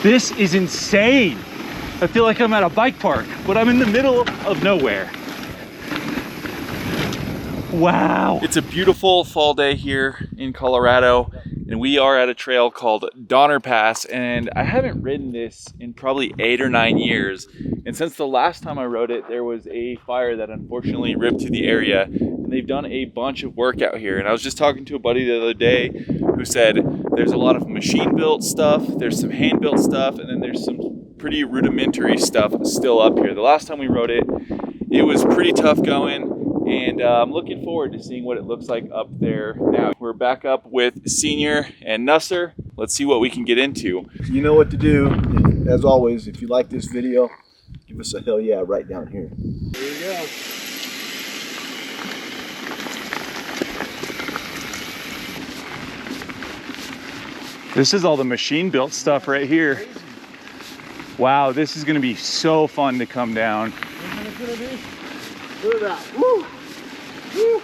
This is insane. I feel like I'm at a bike park, but I'm in the middle of nowhere. Wow. It's a beautiful fall day here in Colorado, and we are at a trail called Donner Pass, and I haven't ridden this in probably 8 or 9 years. And since the last time I rode it, there was a fire that unfortunately ripped through the area, and they've done a bunch of work out here. And I was just talking to a buddy the other day who said there's a lot of machine-built stuff, there's some hand-built stuff, and then there's some pretty rudimentary stuff still up here. The last time we rode it, it was pretty tough going. And I'm looking forward to seeing what it looks like up there now. We're back up with Senior and Nusser. Let's see what we can get into. You know what to do. As always, if you like this video, give us a hell yeah right down here. Here we go. This is all the machine-built stuff right here. Wow, this is gonna be so fun to come down. Look at that. Woo! Woo! You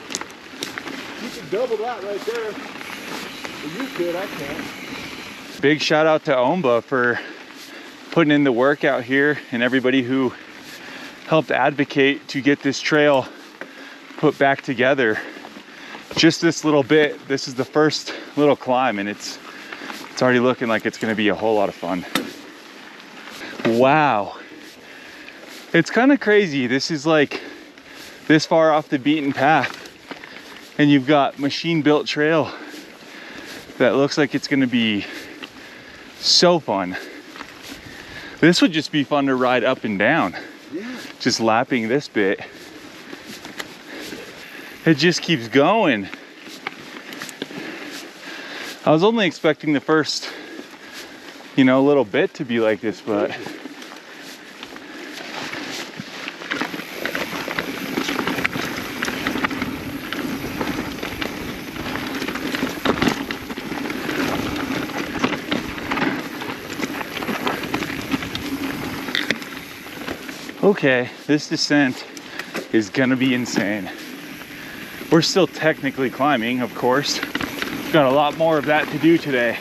can double that right there. Well, you could, I can't. Big shout out to OMBA for putting in the work out here, and everybody who helped advocate to get this trail put back together. Just this little bit, this is the first little climb, and it's already looking like it's gonna be a whole lot of fun. Wow. It's kind of crazy. This is like this far off the beaten path, and you've got machine-built trail that looks like it's gonna be so fun. This would just be fun to ride up and down. Yeah. Just lapping this bit. It just keeps going. I was only expecting the first, little bit to be like this, but okay, this descent is gonna be insane. We're still technically climbing, of course. We've got a lot more of that to do today.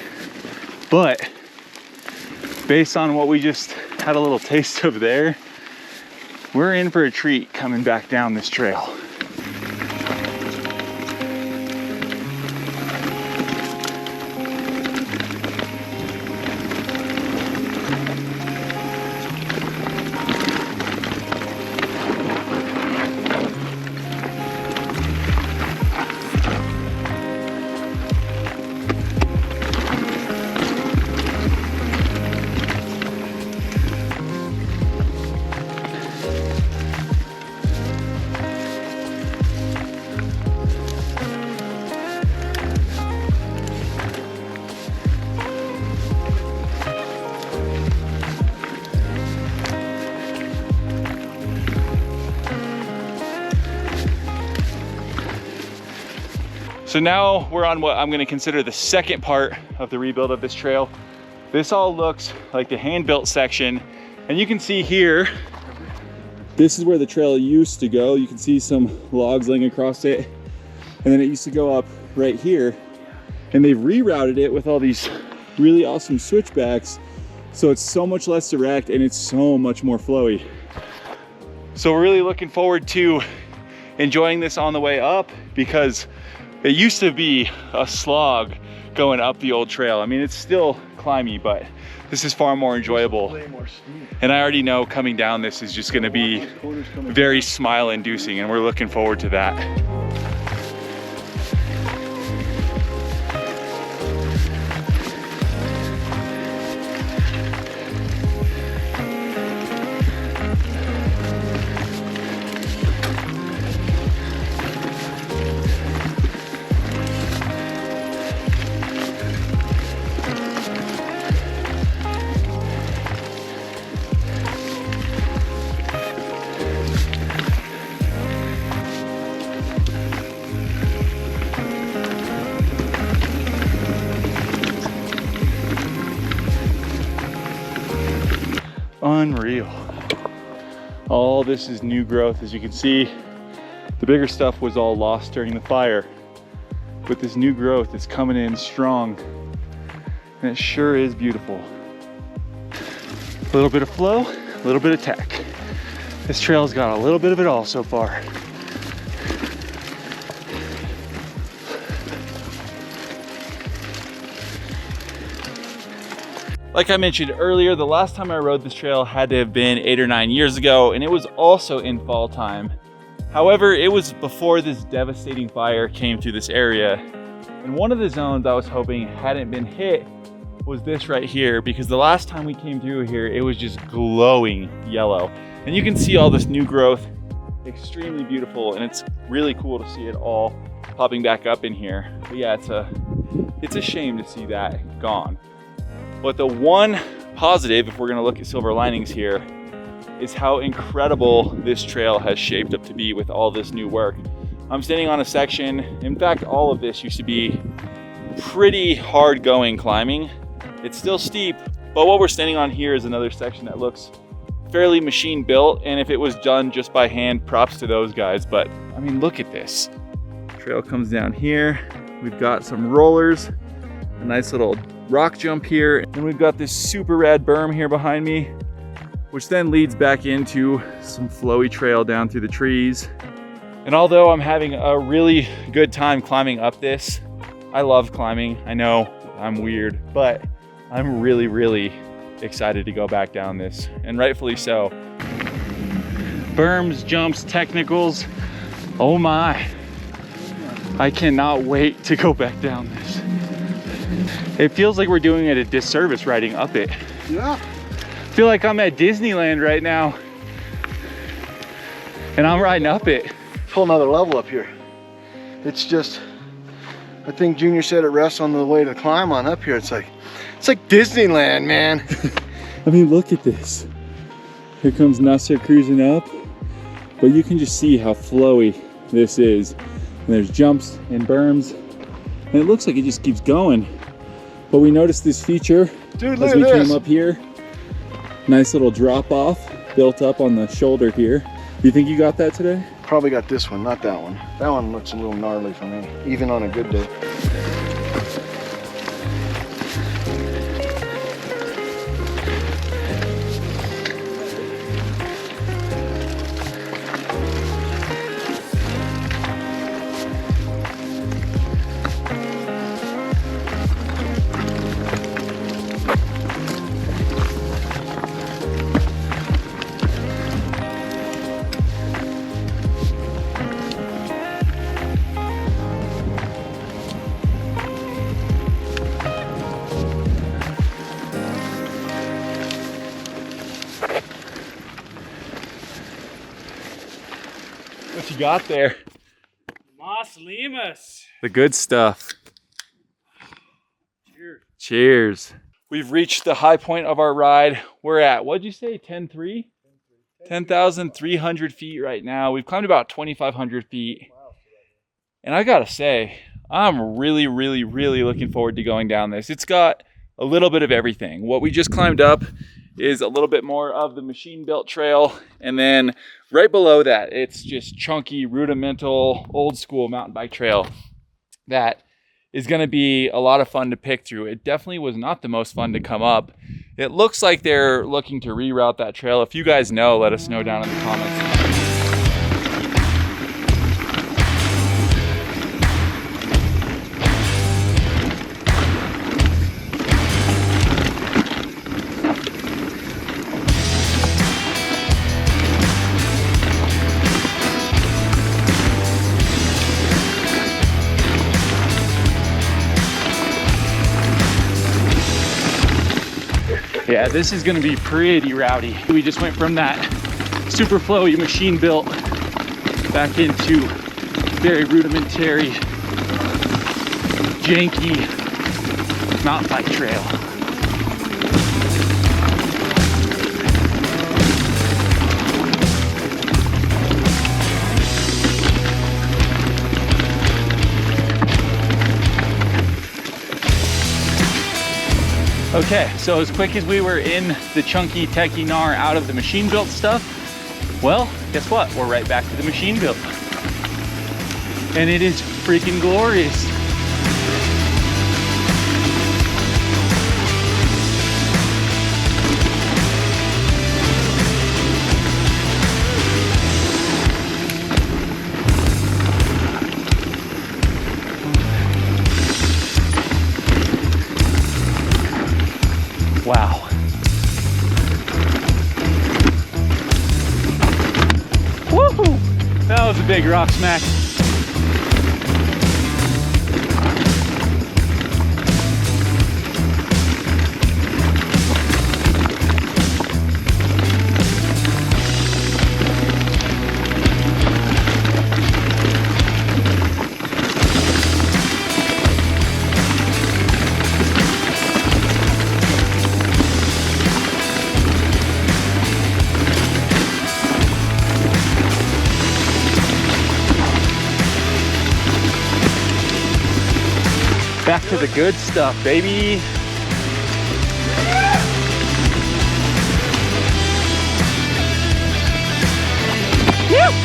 But based on what we just had a little taste of there, we're in for a treat coming back down this trail. So now we're on what I'm going to consider the second part of the rebuild of this trail. This all looks like the hand-built section, and you can see here, this is where the trail used to go. You can see some logs laying across it, and then it used to go up right here, and they've rerouted it with all these really awesome switchbacks, so it's so much less direct and it's so much more flowy. So we're really looking forward to enjoying this on the way up, because it used to be a slog going up the old trail. I mean, it's still climby, but this is far more enjoyable. And I already know coming down this is just gonna be very smile inducing, and we're looking forward to that. Unreal. All this is new growth. As you can see, the bigger stuff was all lost during the fire, but this new growth is coming in strong, and it sure is beautiful. A little bit of flow, a little bit of tech. This trail's got a little bit of it all so far. Like I mentioned earlier, the last time I rode this trail had to have been 8 or 9 years ago, and it was also in fall time. However, it was before this devastating fire came through this area. And one of the zones I was hoping hadn't been hit was this right here, because the last time we came through here, it was just glowing yellow. And you can see all this new growth, extremely beautiful, and it's really cool to see it all popping back up in here. But yeah, it's a shame to see that gone. But the one positive, if we're gonna look at silver linings here, is how incredible this trail has shaped up to be with all this new work. I'm standing on a section, in fact, all of this used to be pretty hard going climbing. It's still steep, but what we're standing on here is another section that looks fairly machine built, and if it was done just by hand, props to those guys. But I mean, look at this. Trail comes down here. We've got some rollers, a nice little rock jump here, and we've got this super rad berm here behind me, which then leads back into some flowy trail down through the trees. And although I'm having a really good time climbing up this, I love climbing. I know I'm weird, but I'm really, really excited to go back down this, and rightfully so. Berms, jumps, technicals, oh my. I cannot wait to go back down this. It feels like we're doing it a disservice riding up it. Yeah. I feel like I'm at Disneyland right now, and I'm riding up it. Whole another level up here. It's just, I think Junior said it rests on the way to climb on up here. It's like Disneyland, man. I mean, look at this. Here comes Nasser cruising up, but you can just see how flowy this is. And there's jumps and berms, and it looks like it just keeps going. But we noticed this feature. Dude, as we came up here. Nice little drop off built up on the shoulder here. You think you got that today? Probably got this one, not that one. That one looks a little gnarly for me, even on a good day. What you got there? Mas Limas. The good stuff. Cheers. Cheers. We've reached the high point of our ride. We're at, what'd you say, 10,300? 10,300 feet right now. We've climbed about 2,500 feet. And I gotta say, I'm really, really, really looking forward to going down this. It's got a little bit of everything. What we just climbed up is a little bit more of the machine built trail. And then right below that, it's just chunky, rudimental, old school mountain bike trail that is gonna be a lot of fun to pick through. It definitely was not the most fun to come up. It looks like they're looking to reroute that trail. If you guys know, let us know down in the comments. Yeah, this is gonna be pretty rowdy. We just went from that super flowy machine built back into very rudimentary, janky mountain bike trail. Okay, so as quick as we were in the chunky techie gnar out of the machine built stuff, well, guess what? We're right back to the machine built. And it is freaking glorious. Wow. Woohoo! That was a big rock smack. Back to the good stuff, baby. Woo!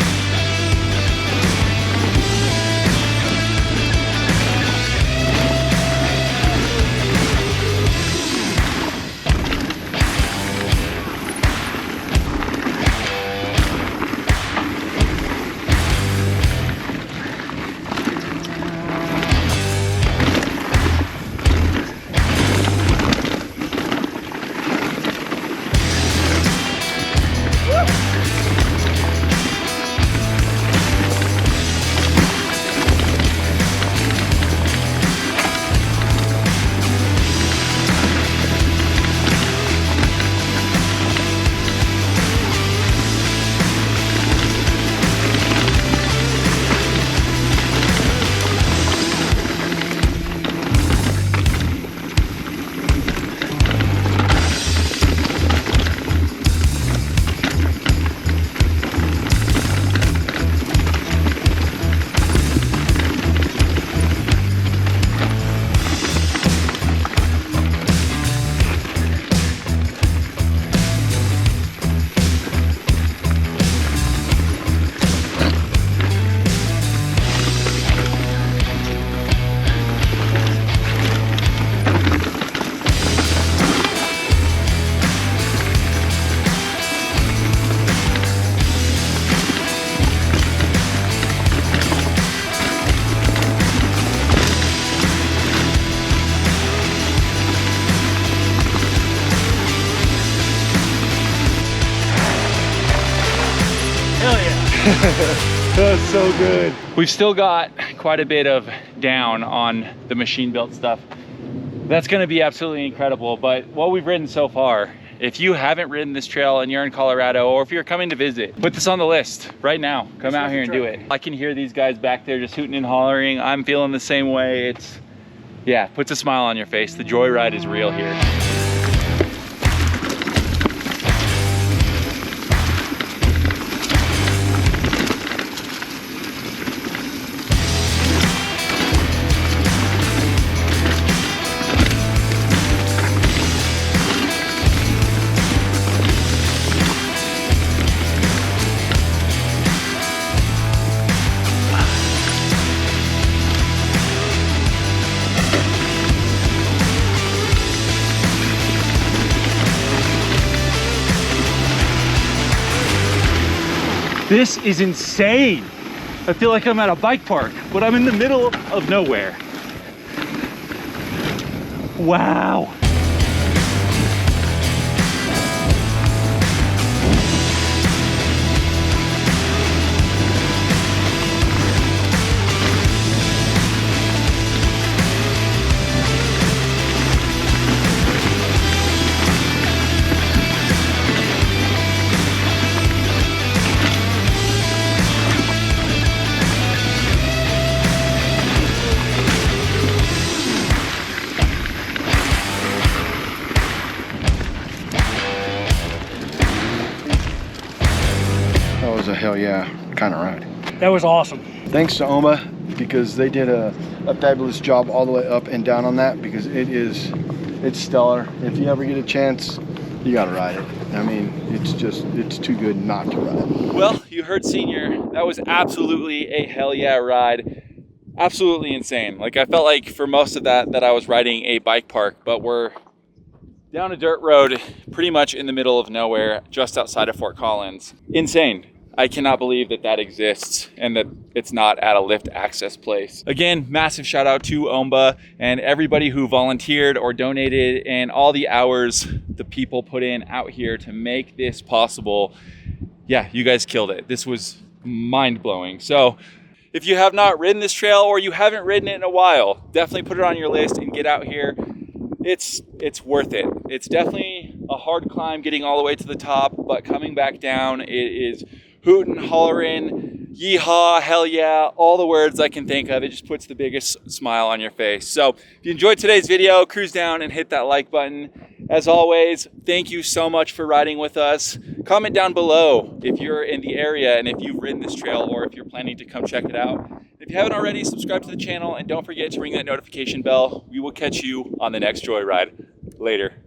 That's so good. We've still got quite a bit of down on the machine built stuff. That's gonna be absolutely incredible, but what we've ridden so far, if you haven't ridden this trail and you're in Colorado, or if you're coming to visit, put this on the list right now. Come out here and do it. I can hear these guys back there just hooting and hollering. I'm feeling the same way. It's, yeah, puts a smile on your face. The joyride is real here. This is insane. I feel like I'm at a bike park, but I'm in the middle of nowhere. Wow. That was a hell yeah kind of ride. That was awesome. Thanks to OMBA, because they did a fabulous job all the way up and down on that, because it's stellar. If you ever get a chance, you gotta ride it. I mean, it's too good not to ride. Well, you heard Senior. That was absolutely a hell yeah ride. Absolutely insane. Like, I felt like for most of that I was riding a bike park, but we're down a dirt road pretty much in the middle of nowhere, just outside of Fort Collins. Insane. I cannot believe that that exists and that it's not at a lift access place. Again, massive shout out to OMBA and everybody who volunteered or donated and all the hours the people put in out here to make this possible. Yeah, you guys killed it. This was mind-blowing. So if you have not ridden this trail or you haven't ridden it in a while, definitely put it on your list and get out here. It's worth it. It's definitely a hard climb getting all the way to the top, but coming back down, it is hootin', hollering, yeehaw, hell yeah, all the words I can think of. It just puts the biggest smile on your face. So if you enjoyed today's video, cruise down and hit that like button. As always, thank you so much for riding with us. Comment down below if you're in the area and if you've ridden this trail or if you're planning to come check it out. If you haven't already, subscribe to the channel and don't forget to ring that notification bell. We will catch you on the next joyride. Later.